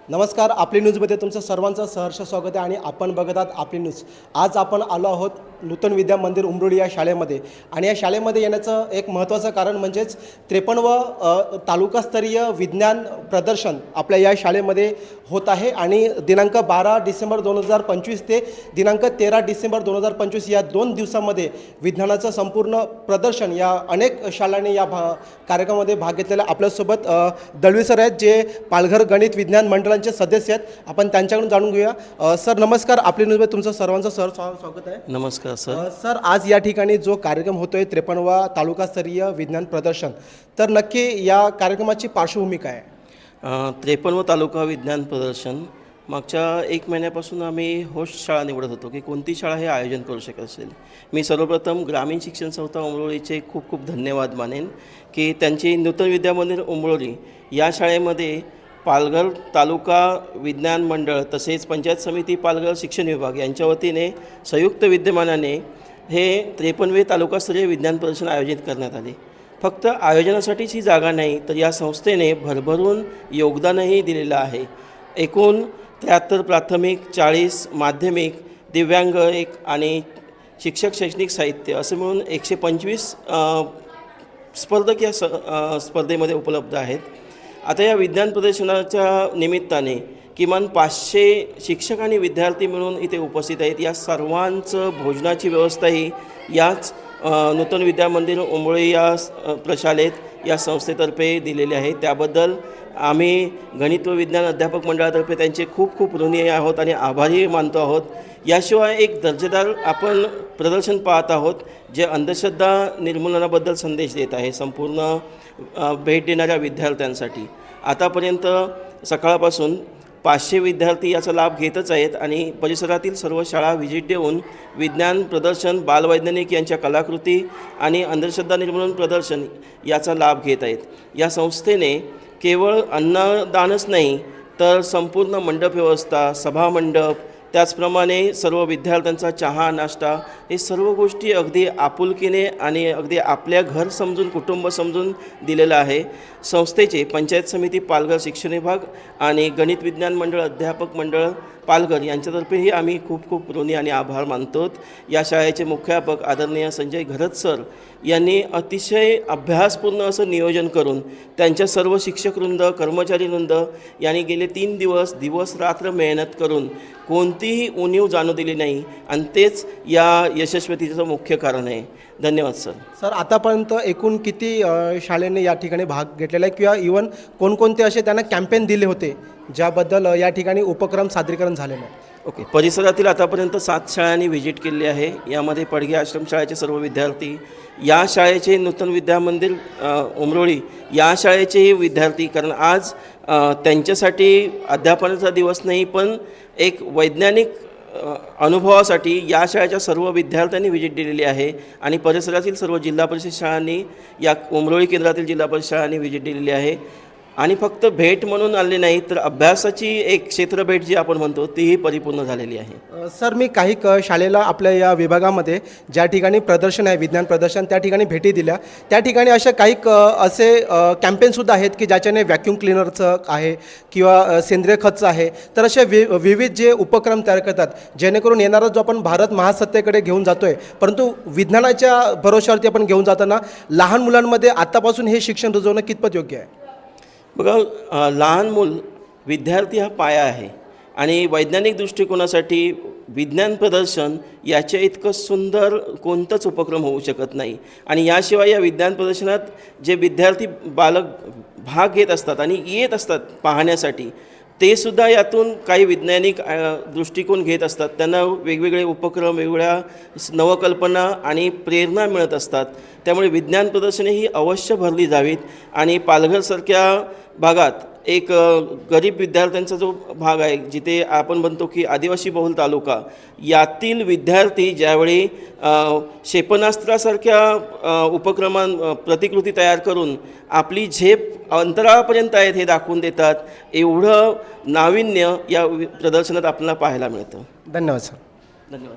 नमस्कार. आपली न्यूजमध्ये तुमचं सर्वांचं सहर्ष स्वागत आहे आणि आपण बघत आहात आपली न्यूज. आज आपण आलो आहोत नूतन विद्या मंदिर उंबरोळी या शाळेमध्ये आणि या शाळेमध्ये येण्याचं एक महत्त्वाचं कारण म्हणजेच 53व तालुकास्तरीय विज्ञान प्रदर्शन आपल्या या शाळेमध्ये होत आहे आणि दिनांक 12 डिसेंबर 2025 ते दिनांक 13 डिसेंबर 2025 या 2 दिवसामध्ये विज्ञानाचं संपूर्ण प्रदर्शन या अनेक शाळांनी या कार्यक्रमामध्ये भाग घेतलेला. आपल्यासोबत दळवी सर आहेत जे पालघर गणित विज्ञान मंडळांचे सदस्य आहेत. आपण त्यांच्याकडून जाणून घेऊया. सर नमस्कार. आपली न्यूजमध्ये तुमचं सर्वांचं स्वागत आहे. नमस्कार सर. सर आज या ठिकाणी जो कार्यक्रम होतोय 53वा तालुकास्तरीय विज्ञान प्रदर्शन, तर नक्की या कार्यक्रमाची पार्श्वभूमी काय आहे? 53व तालुका विज्ञान प्रदर्शन मागच्या 1 महिन्यापासून आम्ही होस्ट शाळा निवडत होतो की कोणती शाळा हे आयोजन करू शकत असेल. मी सर्वप्रथम ग्रामीण शिक्षण संस्था उंबरोळीचे खूप खूप धन्यवाद मानेन की त्यांची नूतन विद्या मंदिर उंबरोळी या शाळेमध्ये पालघर तालुका विज्ञान मंडळ तसेच पंचायत समिती पालघर शिक्षण विभाग यांच्या वतीने संयुक्त विद्यमानाने हे 53वे तालुकास्तरीय विज्ञान प्रदर्शन आयोजित करण्यात आले. फक्त आयोजनासाठीच ही जागा नाही तर या संस्थेने भरभरून योगदानही दिलेलं आहे. एकूण 73 प्राथमिक, 40 माध्यमिक, दिव्यांग 1 आणि शिक्षक शैक्षणिक साहित्य असं मिळून 125 स्पर्धक या स्पर्धेमध्ये उपलब्ध आहेत. आता या विज्ञान प्रदर्शनाच्या निमित्ताने किमान 500 शिक्षक आणि विद्यार्थी मिळून इथे उपस्थित आहेत. या सर्वांचं भोजनाची व्यवस्थाही याच नूतन विद्या मंदिर उंबरोळी या प्रशालेत या संस्थेतर्फे दिलेली आहे. त्याबद्दल आम्ही गणित व विज्ञान अध्यापक मंडळातर्फे त्यांचे खूप खूप ऋणी आहोत आणि आभारी मानतो आहोत. याशिवाय एक दर्जेदार आपण प्रदर्शन पाहत आहोत जे अंधश्रद्धा निर्मूलनाबद्दल संदेश देत आहे संपूर्ण भेट देणाऱ्या विद्यार्थ्यांसाठी. आतापर्यंत सकाळपासून 500 विद्यार्थी याचा लाभ घेतच आहेत आणि परिसरातील सर्व शाळा व्हिजिट देऊन विज्ञान प्रदर्शन, बालवैज्ञानिक यांच्या कलाकृती आणि अंधश्रद्धा निर्मूलन प्रदर्शन याचा लाभ घेत आहेत. या संस्थेने केवळ अन्नदानच नाही तर संपूर्ण मंडप व्यवस्था, सभामंडप, त्याचप्रमाणे सर्व विद्यार्थ्यांचा चहा नाश्ता हे सर्व गोष्टी अगदी आपुलकीने आणि अगदी आपल्या घर समजून, कुटुंब समजून दिलेलं आहे. संस्थेचे पंचायत समिती पालघर शिक्षण विभाग आणि गणित विज्ञान मंडळ अध्यापक मंडळ पालघर यांच्यातर्फेही आम्ही खूप खूप ऋणी आणि आभार मानतो. या शाळेचे मुख्याध्यापक आदरणीय संजय घरत सर यांनी अतिशय अभ्यासपूर्ण असं नियोजन करून त्यांच्या सर्व शिक्षकवृंद, कर्मचारीवृंद यांनी गेले 3 दिवस रात्र मेहनत करून कोणतीही उणीव जाणू दिली नाही आणि तेच या यशस्वीतेचं मुख्य कारण आहे. धन्यवाद सर. सर आतापर्यंत एकूण किती शाळेने या ठिकाणी भाग घेतलेला आहे किंवा इवन कोणकोणते असे त्यांना कॅम्पेन दिले होते ज्याबद्दल या ठिकाणी उपक्रम सादरीकरण झालेलं आहे? ओके. परिसरातील आतापर्यंत 7 शाळांनी व्हिजिट केली आहे. यामध्ये पडगे आश्रमशाळेचे सर्व विद्यार्थी, या शाळेचे नूतन विद्या मंदिर उंबरोळी या शाळेचेही विद्यार्थी, कारण आज त्यांच्यासाठी अध्यापनाचा दिवस नाही पण एक वैज्ञानिक अनुभवासाठी या शाळेच्या सर्व विद्यार्थ्यांनी व्हिजिट दिलेली आहे आणि परिसरातील सर्व जिल्हा परिषद शाळांनी, या उंबरोळी केंद्रातील जिल्हा परिषद शाळांनी व्हिजिट दिलेली आहे. आणि फक्त भेट म्हणून आले नाही तर अभ्यासाची एक क्षेत्रभेट जी आपण म्हणतो तीही परिपूर्ण झालेली आहे. सर मी काही शाळेला आपल्या या विभागामध्ये ज्या ठिकाणी प्रदर्शन आहे विज्ञान प्रदर्शन त्या ठिकाणी भेटी दिल्या. त्या ठिकाणी अशा काही असे कॅम्पेनसुद्धा आहेत की ज्याच्याने व्हॅक्यूम क्लिनरचं आहे किंवा सेंद्रिय खतचं आहे. तर असे विविध जे उपक्रम तयार करतात जेणेकरून येणारा जो आपण भारत महासत्तेकडे घेऊन जातो आहे, परंतु विज्ञानाच्या भरोश्यावरती आपण घेऊन जाताना लहान मुलांमध्ये आत्तापासून हे शिक्षण रुजवणं कितपत योग्य आहे? बघा, लहान मूल विद्यार्थी हा पाया आहे आणि वैज्ञानिक दृष्टिकोनासाठी विज्ञान प्रदर्शन याच्या इतकं सुंदर कोणतंच उपक्रम होऊ शकत नाही. आणि याशिवाय या विज्ञान प्रदर्शनात जे विद्यार्थी बालक भाग घेत असतात आणि येत असतात पाहण्यासाठी, ते सुद्धा यातून काही वैज्ञानिक दृष्टिकोन घेत असतात. त्यांना वेगवेगळे उपक्रम, वेगवेगळ्या नवकल्पना आणि प्रेरणा मिळत असतात. त्यामुळे विज्ञान प्रदर्शने ही अवश्य भरली जावीत आणि पालघरसारख्या भागात एक गरीब विद्यार्थ्यांचा जो भाग आहे जिथे आपण म्हणतो की आदिवासी बहुल तालुका, यातील विद्यार्थी ज्यावेळी क्षेपणास्त्रासारख्या प्रतिकृती तयार करून आपली झेप अंतराळापर्यंत आहेत हे दाखवून देतात, एवढं नाविन्य या प्रदर्शनात आपल्याला पाहायला मिळतं. धन्यवाद सर. धन्यवाद.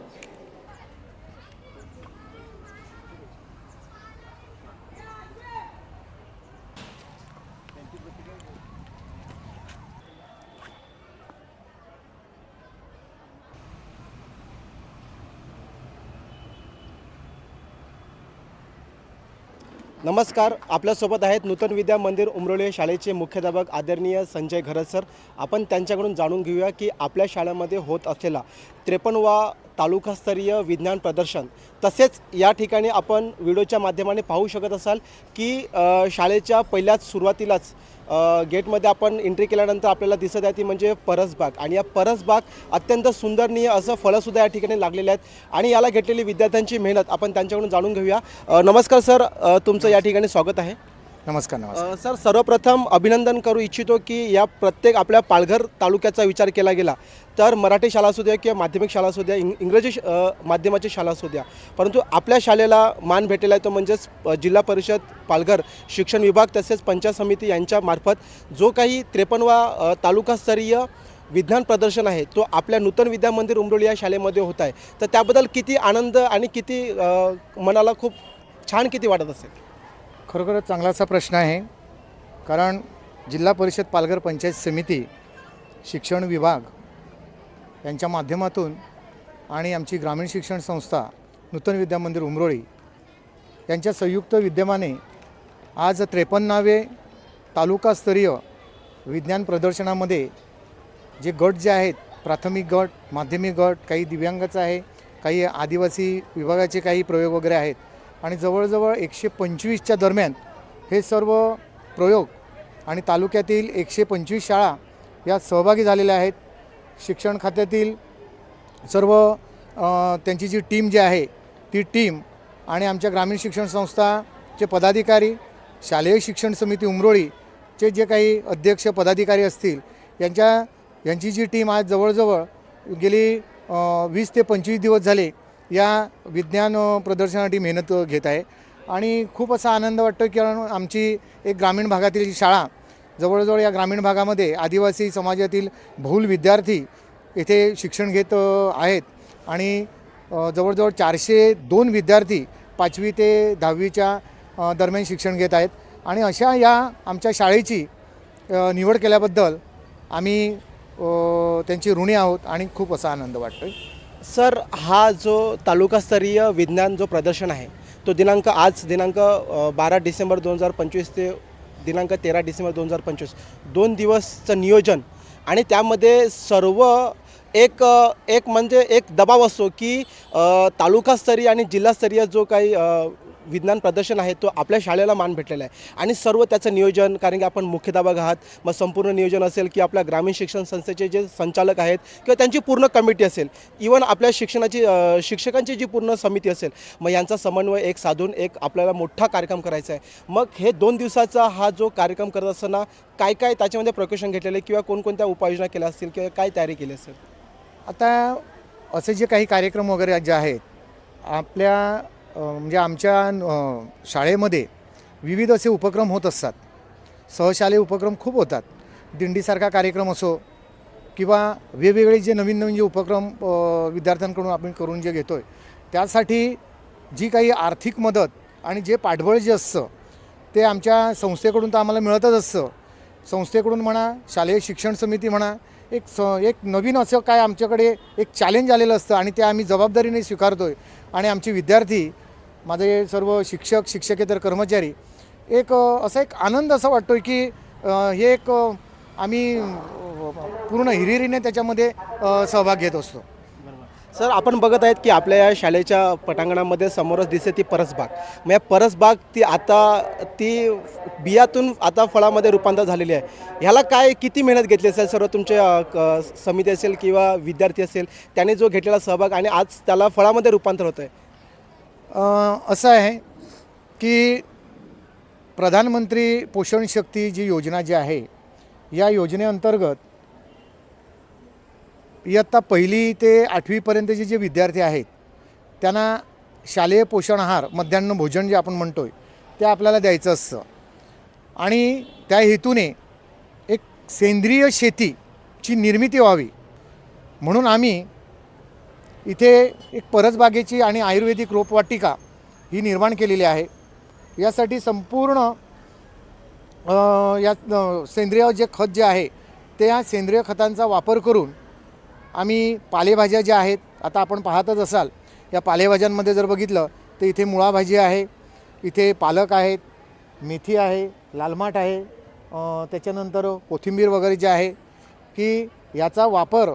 नमस्कार, आपल्यासोबत आहेत नूतन विद्या मंदिर उमरोली शाळेचे मुख्याध्यापक आदरणीय संजय घरत सर. आपण त्यांच्याकडून जाणून घेऊया की आपल्या शाळेमध्ये होत असलेला 53वा तालुकास्तरीय विज्ञान प्रदर्शन. तसेच या ठिकाणी आपण व्हिडिओच्या माध्यमाने पाहू शकत असाल की शाळेच्या पहिल्याच सुरुवातीलाच गेटमध्ये आपण एंट्री केल्यानंतर आपल्याला दिसत आहे ती म्हणजे परसबाग. आणि या परसबाग अत्यंत सुंदरनीय असं फळंसुद्धा या ठिकाणी लागलेले आहेत आणि याला घेतलेली विद्यार्थ्यांची मेहनत आपण त्यांच्याकडून जाणून घेऊया. नमस्कार सर, तुमचं या ठिकाणी स्वागत आहे. नमस्कार. नमस्कार सर, सर्वप्रथम अभिनंदन करू इच्छितो की या प्रत्येक आपल्या पालघर तालुक्याचा विचार केला गेला तर मराठी शाळा असू द्या किंवा माध्यमिक शाळा असू द्या, इंग्रजी माध्यमाची शाळा असू द्या, परंतु आपल्या शाळेला मान भेटलेला आहे तो म्हणजेच जिल्हा परिषद पालघर शिक्षण विभाग तसेच पंचायत समिती यांच्यामार्फत जो काही 53वा तालुकास्तरीय विज्ञान प्रदर्शन आहे तो आपल्या नूतन विद्या मंदिर उमरोली या शाळेमध्ये होत आहे. तर त्याबद्दल किती आनंद आणि किती मनाला खूप छान किती वाटत असेल? खरोखरच चांगलासा प्रश्न आहे, कारण जिल्हा परिषद पालघर पंचायत समिती शिक्षण विभाग यांच्या माध्यमातून आणि आमची ग्रामीण शिक्षण संस्था नूतन विद्या मंदिर उमरोळी यांच्या संयुक्त विद्यमाने आज 53वे तालुकास्तरीय विज्ञान प्रदर्शनामध्ये जे गट जे आहेत, प्राथमिक गट, माध्यमिक गट, काही दिव्यांगाचं आहे, काही आदिवासी विभागाचे काही प्रयोग वगैरे आहेत आणि जवळजवळ 125च्या दरम्यान हे सर्व प्रयोग आणि तालुक्यातील 125 शाळा यात सहभागी झालेल्या आहेत. शिक्षण खात्यातील सर्व त्यांची जी टीम जी आहे ती टीम आणि आमच्या ग्रामीण शिक्षण संस्थाचे पदाधिकारी, शालेय शिक्षण समिती उमरोळीचे जे काही अध्यक्ष पदाधिकारी असतील यांची जी टीम आज जवळजवळ गेली 20 ते 25 दिवस झाले या विज्ञान प्रदर्शनासाठी मेहनत घेत आहे आणि खूप असा आनंद वाटतो की आमची एक ग्रामीण भागातील शाळा, जवळजवळ या ग्रामीण भागामध्ये आदिवासी समाजातील बहुल विद्यार्थी येथे शिक्षण घेत आहेत आणि जवळजवळ 402 विद्यार्थी 5वी ते 10वीच्या दरम्यान शिक्षण घेत आहेत आणि अशा या आमच्या शाळेची निवड केल्याबद्दल आम्ही त्यांची ऋणी आहोत आणि खूप असा आनंद वाटतो आहे. सर, हा जो तालुकास्तरीय विज्ञान जो प्रदर्शन आहे तो दिनांक 12 डिसेंबर 2025 ते दिनांक 13 डिसेंबर 2025 2 दिवसचं नियोजन आणि त्यामध्ये सर्व एक म्हणजे एक दबाव असतो की तालुकास्तरीय आणि जिल्हास्तरीय जो काही विज्ञान प्रदर्शन आहे तो आपल्या शाळेला मान भेटलेला आहे आणि सर्व त्याचं नियोजन, कारण की आपण मुख्याध्यापक आहात, मग संपूर्ण नियोजन असेल की आपल्या ग्रामीण शिक्षण संस्थेचे जे संचालक आहेत किंवा त्यांची पूर्ण कमिटी असेल, इवन आपल्या शिक्षकांची जी पूर्ण समिती असेल, मग यांचा समन्वय एक साधून एक आपल्याला मोठा कार्यक्रम करायचा आहे. मग हे 2 दिवसाचा हा जो कार्यक्रम करत असताना काय काय त्याच्यामध्ये प्रिकॉशन घेतलेले किंवा कोणकोणत्या उपाययोजना केल्या असतील किंवा काय तयारी केली असेल? आता असे जे काही कार्यक्रम वगैरे जे आहेत आपल्या म्हणजे आमच्या शाळेमध्ये विविध असे उपक्रम होत असतात. सहशालेय उपक्रम खूप होतात. दिंडीसारखा कार्यक्रम असो किंवा वेगवेगळे जे नवीन जे उपक्रम विद्यार्थ्यांकडून आपण करून जे घेतो आहे त्यासाठी जी काही आर्थिक मदत आणि जे पाठबळ जे असतं ते आमच्या संस्थेकडून तर आम्हाला मिळतच असतं. संस्थेकडून म्हणा, शालेय शिक्षण समिती म्हणा, एक नवीन असं काय आमच्याकडे एक चॅलेंज आलेलं असतं आणि ते आम्ही जबाबदारीने स्वीकारतो आहे आणि आमचे विद्यार्थी, माझे सर्व शिक्षक, शिक्षकेतर कर्मचारी एक असा एक आनंद असा वाटतो आहे की हे एक आम्ही पूर्ण हिरिरीने त्याच्यामध्ये सहभाग घेत असतो. सर, आपण बघत आहेत की आपल्या या शाळेच्या पटांगणामध्ये समोरच दिसते ती परसबाग. मग या परसबाग ती बियातून आता फळामध्ये रूपांतर झालेली आहे. ह्याला काय किती मेहनत घेतली असेल सर्व तुमचे समिती असेल किंवा विद्यार्थी असेल त्याने जो घेतलेला सहभाग आणि आज त्याला फळामध्ये रूपांतर होतं आहे? असं आहे की प्रधानमंत्री पोषण शक्ती जी योजना जी आहे या योजनेअंतर्गत इयत्ता 1ली ते 8वीपर्यंतचे जे विद्यार्थी आहेत त्यांना शालेय पोषण आहार, मध्यान्ह भोजन जे आपण म्हणतो आहे ते आपल्याला द्यायचं असतं आणि त्या हेतूने एक सेंद्रिय शेतीची निर्मिती व्हावी म्हणून आम्ही इथे एक परसबागेची आणि आयुर्वेदिक रोपवाटिका ही निर्माण केलेली आहे. यासाठी संपूर्ण या सेंद्रिय जे खत जे आहे त्या सेंद्रिय खतांचा वापर करून आम्ही पालेभाज्या ज्या आहेत, आता आपण पाहतच असाल या पालेभाज्यांमध्ये जर बघितलं तर इथे मुळा भाजी आहे, इथे पालक आहेत, मेथी आहे, लाल माठ आहे, त्याच्यानंतर कोथिंबीर वगैरे जे आहे की याचा वापर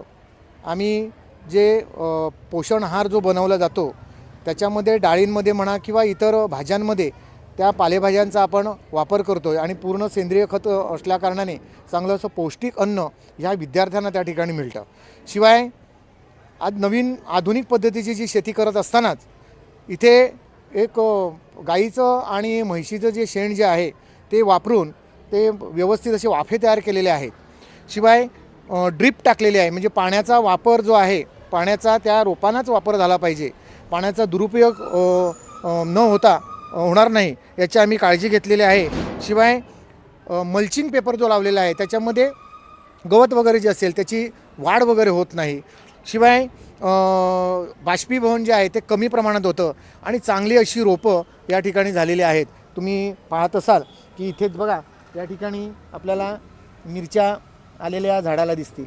आम्ही जे पोषण आहार जो बनवला जातो त्याच्यामध्ये डाळींमध्ये म्हणा किंवा इतर भाज्यांमध्ये त्या पालेभाज्यांचा आपण वापर करतो आहे आणि पूर्ण सेंद्रिय खत असल्याकारणाने चांगलं असं पौष्टिक अन्न ह्या विद्यार्थ्यांना त्या ठिकाणी मिळतं. शिवाय आज नवीन आधुनिक पद्धतीची जी शेती करत असतानाच इथे एक गाईचं आणि म्हैशीचं जे शेण जे आहे ते वापरून ते व्यवस्थित असे वाफे तयार केलेले आहेत. शिवाय ड्रीप टाकलेले आहे, म्हणजे पाण्याचा वापर जो आहे पाण्याचा त्या रोपांनाच वापर झाला पाहिजे, पाण्याचा दुरुपयोग न होणार नाही याची आम्ही काळजी घेतलेली आहे. शिवाय मल्चिंग पेपर जो लावलेला आहे त्याच्यामध्ये गवत वगैरे जे असेल त्याची वाढ वगैरे होत नाही. शिवाय बाष्पीभवन जे आहे ते कमी प्रमाणात होतं आणि चांगली अशी रोपं या ठिकाणी झालेली आहेत. तुम्ही पाहत असाल की इथेच बघा या ठिकाणी आपल्याला मिरच्या आलेल्या झाडाला दिसतील.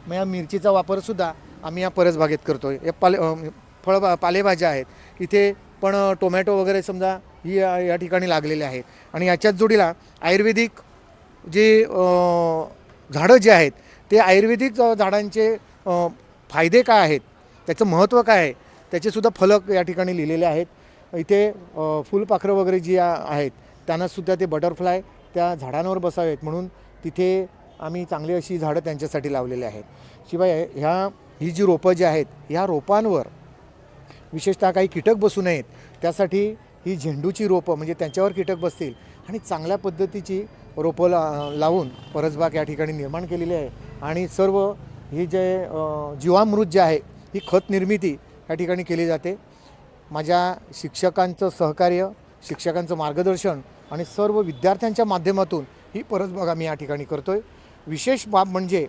मग या मिरचीचा वापरसुद्धा आम्ही या परसबागेत करतो आहे. या पालेभाज्या आहेत इथे, पण टोमॅटो वगैरे समजा ही या ठिकाणी लागलेले आहेत. आणि याच्याच जोडीला आयुर्वेदिक जे झाडं जे आहेत ते आयुर्वेदिक झाडांचे फायदे काय आहेत, त्याचं महत्त्व काय आहे त्याचेसुद्धा फलक या ठिकाणी लिहिलेले आहेत. इथे फुलपाखरं वगैरे जी आहेत त्यांनासुद्धा ते बटरफ्लाय त्या झाडांवर बसावेत म्हणून तिथे आम्ही चांगली अशी झाडं त्यांच्यासाठी लावलेली आहेत. शिवाय ही जी रोपं जी आहेत ह्या रोपांवर विशेषतः काही कीटक बसू नयेत त्यासाठी ही झेंडूची रोपं म्हणजे त्यांच्यावर कीटक बसतील आणि चांगल्या पद्धतीची रोपं लावून परसबाग या ठिकाणी निर्माण केलेली आहे. आणि सर्व ही जे जीवामृत जे आहे ही खत निर्मिती या ठिकाणी केली जाते. माझ्या शिक्षकांचं सहकार्य, शिक्षकांचं मार्गदर्शन आणि सर्व विद्यार्थ्यांच्या माध्यमातून ही परसबाग आम्ही या ठिकाणी करतो आहे. विशेष बाब म्हणजे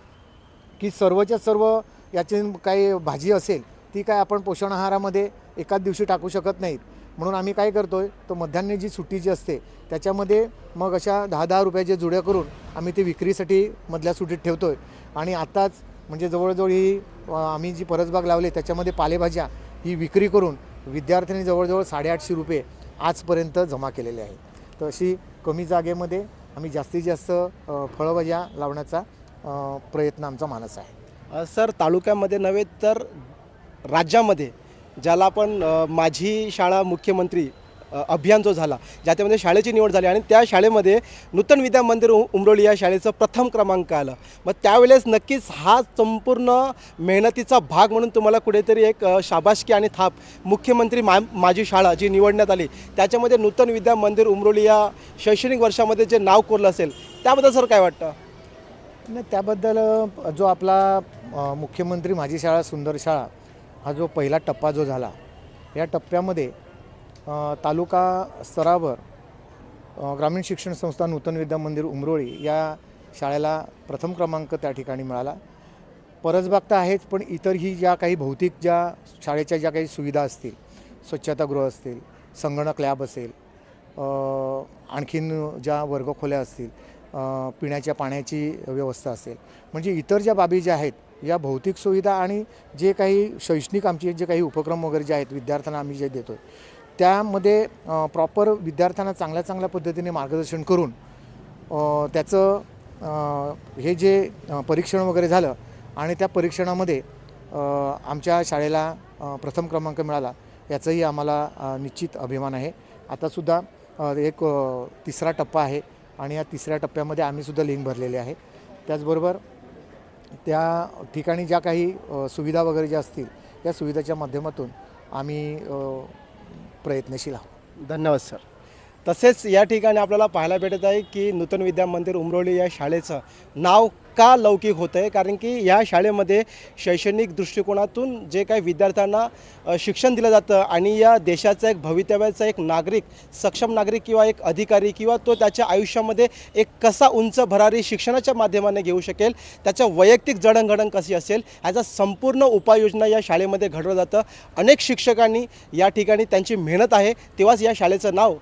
की सर्वच्या सर्व याची काही भाजी असेल ती काय आपण पोषण आहारामध्ये एकाच दिवशी टाकू शकत नाहीत, म्हणून आम्ही काय करतो आहे तर मध्यान्ह जी सुट्टी जी असते त्याच्यामध्ये मग अशा 10-10 रुपयाच्या जुड्या करून आम्ही ते विक्रीसाठी मधल्या सुट्टीत ठेवतो आहे. आणि आत्ताच म्हणजे जवळजवळ ही आम्ही जी परसबाग लावली त्याच्यामध्ये पालेभाज्या ही विक्री करून विद्यार्थ्यांनी जवळजवळ 850 रुपये आजपर्यंत जमा केलेले आहेत. तर अशी कमी जागेमध्ये आम्ही जास्तीत जास्त फळभाज्या लावण्याचा प्रयत्न आमचा मानस आहे. सर, तालुक्यामध्ये नव्हे तर राज्यामध्ये ज्याला आपण माझी शाळा मुख्यमंत्री अभियान जो झाला ज्याच्यामध्ये शाळेची निवड झाली आणि त्या शाळेमध्ये नूतन विद्या मंदिर उमरोली या शाळेचं प्रथम क्रमांक आलं. मग त्यावेळेस नक्कीच हा संपूर्ण मेहनतीचा भाग म्हणून तुम्हाला कुठेतरी एक शाबासकी आणि थाप मुख्यमंत्री माझी शाळा जी निवडण्यात आली त्याच्यामध्ये नूतन विद्या मंदिर उमरोली या शैक्षणिक वर्षामध्ये जे नाव कोरलं असेल त्याबद्दल सर काय वाटतं? नाही, त्याबद्दल जो आपला मुख्यमंत्री माझी शाळा सुंदर शाळा हा जो पहिला टप्पा जो झाला या टप्प्यामध्ये तालुका स्तरावर ग्रामीण शिक्षण संस्था नूतन विद्या मंदिर उमरोळी या शाळेला प्रथम क्रमांक त्या ठिकाणी मिळाला. परसबाग तर आहेच, पण इतरही ज्या काही भौतिक ज्या शाळेच्या ज्या काही सुविधा असतील, स्वच्छतागृह असतील, संगणक लॅब असेल, आणखीन ज्या वर्गखोल्या असतील, पिण्याच्या पाण्याची व्यवस्था असेल, म्हणजे इतर ज्या बाबी ज्या आहेत या भौतिक सुविधा आणि जे काही शैक्षणिक आमचे जे काही उपक्रम वगैरे जे आहेत विद्यार्थ्यांना आम्ही जे देतो त्यामध्ये प्रॉपर विद्यार्थ्यांना चांगल्या पद्धतीने मार्गदर्शन करून त्याचं हे जे परीक्षण वगैरे झालं आणि त्या परीक्षणामध्ये आमच्या शाळेला प्रथम क्रमांक मिळाला याचाही आम्हाला निश्चित अभिमान आहे. आतासुद्धा एक तिसरा टप्पा आहे आणि या तिसऱ्या टप्प्यामध्ये आम्हीसुद्धा लिंक भरलेले आहे. त्याचबरोबर त्या ठिकाणी ज्या काही सुविधा वगैरे ज्या असतील त्या सुविधाच्या माध्यमातून आम्ही प्रयत्नशील आहोत. धन्यवाद सर. तसेच या ठिकाणी आपल्याला पाहायला भेटत आहे की नूतन विद्या मंदिर उमरोली या शाळेचं नाव का लौकिक होतं आहे, कारण की या शाळेमध्ये शैक्षणिक दृष्टिकोनातून जे काही विद्यार्थ्यांना शिक्षण दिलं जातं आणि या देशाचा एक भवितव्याचा एक नागरिक, सक्षम नागरिक किंवा एक अधिकारी किंवा तो त्याच्या आयुष्यामध्ये एक कसा उंच भरारी शिक्षणाच्या माध्यमाने घेऊ शकेल, त्याच्या वैयक्तिक जडणघडण कशी असेल याचा संपूर्ण उपाययोजना या शाळेमध्ये घडवलं जातं. अनेक शिक्षकांनी या ठिकाणी त्यांची मेहनत आहे, तेव्हाच या शाळेचं नाव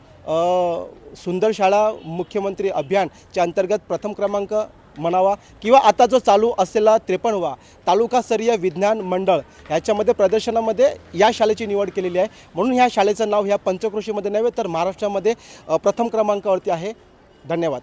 सुंदर शाळा मुख्यमंत्री अभियानच्या अंतर्गत प्रथम क्रमांक म्हणावा किंवा आता जो चालू असलेला 53वा तालुकास्तरीय विज्ञान मंडळ ह्याच्यामध्ये प्रदर्शनामध्ये या शाळेची निवड केलेली आहे. म्हणून ह्या शाळेचं नाव ह्या पंचक्रोशीमध्ये नव्हे तर महाराष्ट्रामध्ये प्रथम क्रमांकावरती आहे. धन्यवाद.